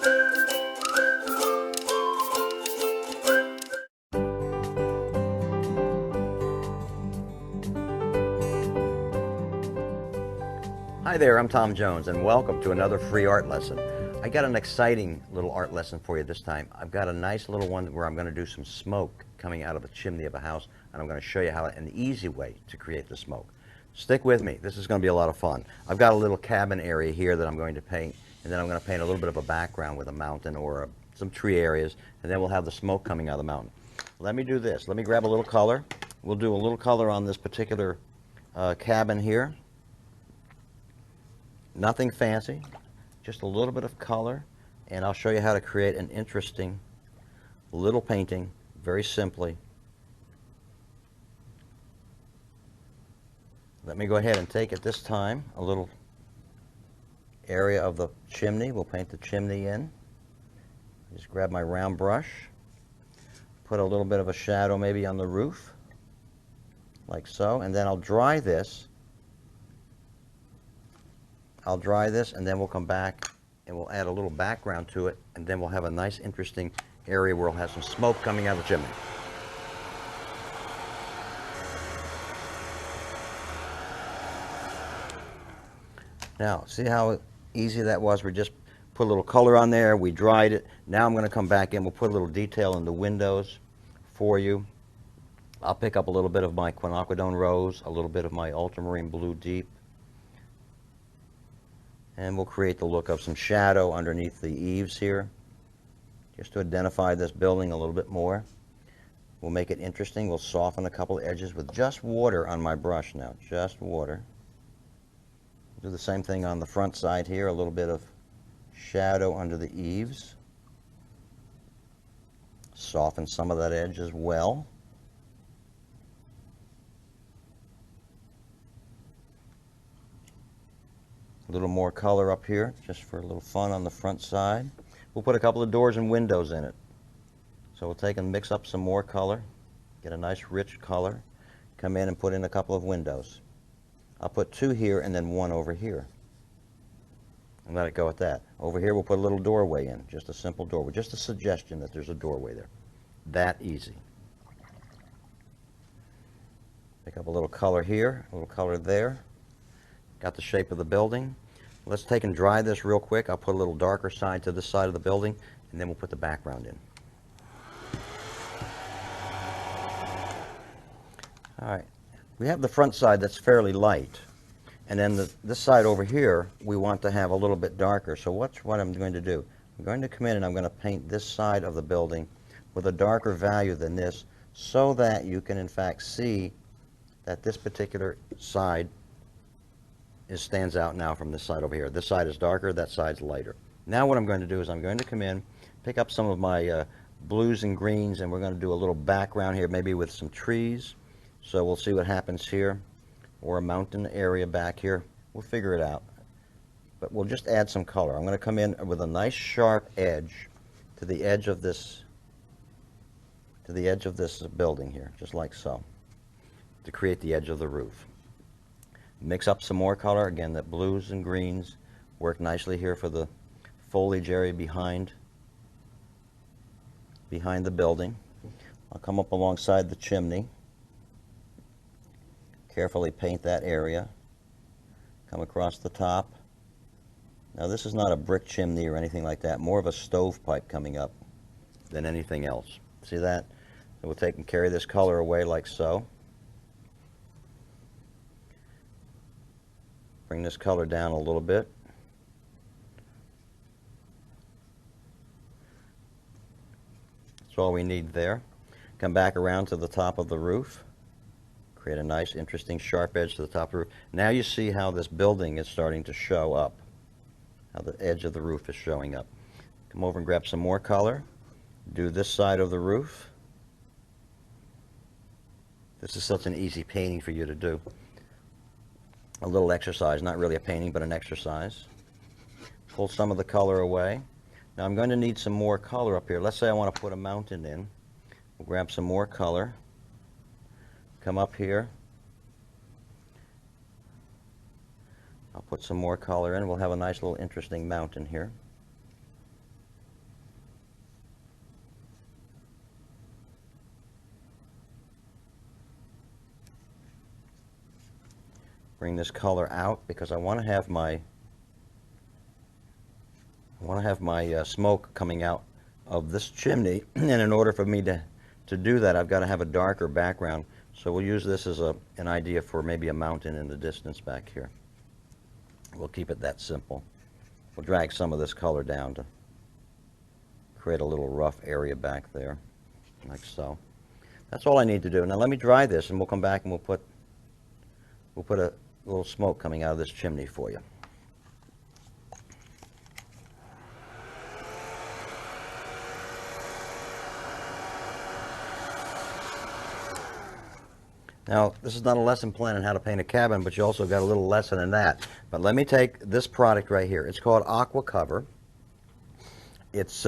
Hi there, I'm Tom Jones, and welcome to another free art lesson. I got an exciting little art lesson for you this time. I've got a nice little one where I'm going to do some smoke coming out of the chimney of a house, and I'm going to show you how an easy way to create the smoke. Stick with me. This is going to be a lot of fun. I've got a little cabin area here that I'm going to paint, and then I'm going to paint a little bit of a background with a mountain or some tree areas, and then we'll have the smoke coming out of the mountain. Let me do this. Let me grab a little color. We'll do a little color on this particular cabin here. Nothing fancy, just a little bit of color, and I'll show you how to create an interesting little painting very simply. Let me go ahead and take at this time a little area of the chimney. We'll paint the chimney in. Just grab my round brush, put a little bit of a shadow maybe on the roof, like so, and then I'll dry this. I'll dry this, and then we'll come back and we'll add a little background to it, and then we'll have a nice interesting area where we'll have some smoke coming out of the chimney. Now, see how easy that was? We just put a little color on there, we dried it. Now I'm going to come back in, we'll put a little detail in the windows for you. I'll pick up a little bit of my quinacridone rose, a little bit of my ultramarine blue deep, and we'll create the look of some shadow underneath the eaves here, just to identify this building a little bit more. We'll make it interesting. We'll soften a couple of edges with just water on my brush now, just water. Do the same thing on the front side here, a little bit of shadow under the eaves. Soften some of that edge as well. A little more color up here, just for a little fun on the front side. We'll put a couple of doors and windows in it. So we'll take and mix up some more color, get a nice rich color, come in and put in a couple of windows. I'll put two here and then one over here. And let it go at that. Over here we'll put a little doorway in, just a simple doorway, just a suggestion that there's a doorway there. That easy. Pick up a little color here, a little color there. Got the shape of the building. Let's take and dry this real quick. I'll put a little darker side to this side of the building, and then we'll put the background in. All right. We have the front side that's fairly light, and then this side over here we want to have a little bit darker. So what I'm going to do, I'm going to come in and I'm going to paint this side of the building with a darker value than this, so that you can in fact see that this particular side stands out now from this side over here. This side is darker, that side's lighter. Now what I'm going to do is I'm going to come in, pick up some of my blues and greens, and we're going to do a little background here, maybe with some trees. So we'll see what happens here, or a mountain area back here. We'll figure it out. But we'll just add some color. I'm going to come in with a nice sharp edge to the edge of this building here, just like so, to create the edge of the roof. Mix up some more color. Again, that blues and greens work nicely here for the foliage area behind the building. I'll come up alongside the chimney. Carefully paint that area. Come across the top. Now this is not a brick chimney or anything like that, more of a stovepipe coming up than anything else. See that? So we'll take and carry this color away like so. Bring this color down a little bit. That's all we need there. Come back around to the top of the roof. Create a nice, interesting, sharp edge to the top of the roof. Now you see how this building is starting to show up, how the edge of the roof is showing up. Come over and grab some more color. Do this side of the roof. This is such an easy painting for you to do. A little exercise, not really a painting, but an exercise. Pull some of the color away. Now I'm going to need some more color up here. Let's say I want to put a mountain in. We'll grab some more color. Come up here. I'll put some more color in. We'll have a nice little interesting mountain here. bring this color out because I want to have my smoke coming out of this chimney, and in order for me to do that, I've got to have a darker background. So we'll use this as an idea for maybe a mountain in the distance back here. We'll keep it that simple. We'll drag some of this color down to create a little rough area back there, like so. That's all I need to do. Now let me dry this, and we'll come back and we'll put a little smoke coming out of this chimney for you. Now, this is not a lesson plan on how to paint a cabin, but you also got a little lesson in that. But let me take this product right here. It's called Aqua Cover. It's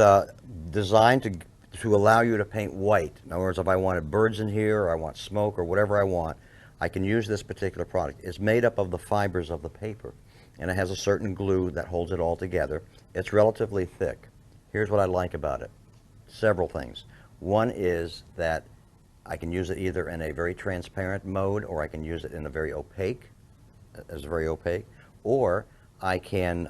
designed to allow you to paint white. In other words, if I wanted birds in here, or I want smoke, or whatever I want, I can use this particular product. It's made up of the fibers of the paper, and it has a certain glue that holds it all together. It's relatively thick. Here's what I like about it. Several things. One is that I can use it either in a very transparent mode, or I can use it in a very opaque, or I can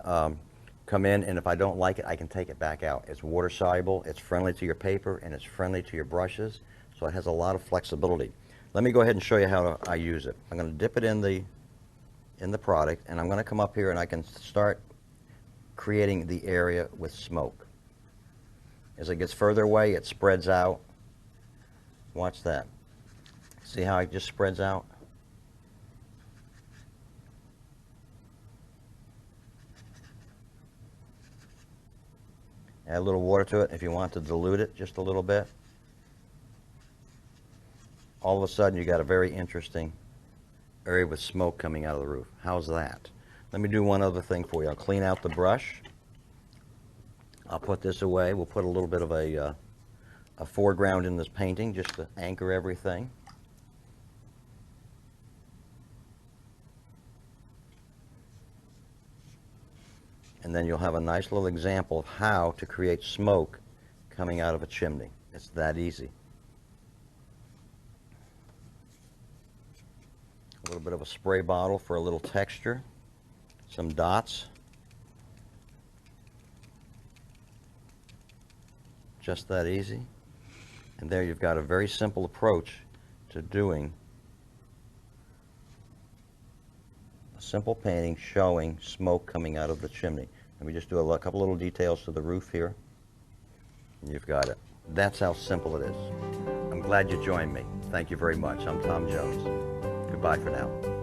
come in, and if I don't like it, I can take it back out. It's water soluble, it's friendly to your paper, and it's friendly to your brushes, so it has a lot of flexibility. Let me go ahead and show you how I use it. I'm going to dip it in the product, and I'm going to come up here and I can start creating the area with smoke. As it gets further away, it spreads out. Watch that. See how it just spreads out? Add a little water to it if you want to dilute it just a little bit. All of a sudden you got a very interesting area with smoke coming out of the roof. How's that? Let me do one other thing for you. I'll clean out the brush. I'll put this away. We'll put a little bit of a foreground in this painting just to anchor everything. And then you'll have a nice little example of how to create smoke coming out of a chimney. It's that easy. A little bit of a spray bottle for a little texture. Some dots. Just that easy. And there you've got a very simple approach to doing a simple painting showing smoke coming out of the chimney. Let me just do a couple little details to the roof here. And you've got it. That's how simple it is. I'm glad you joined me. Thank you very much. I'm Tom Jones. Goodbye for now.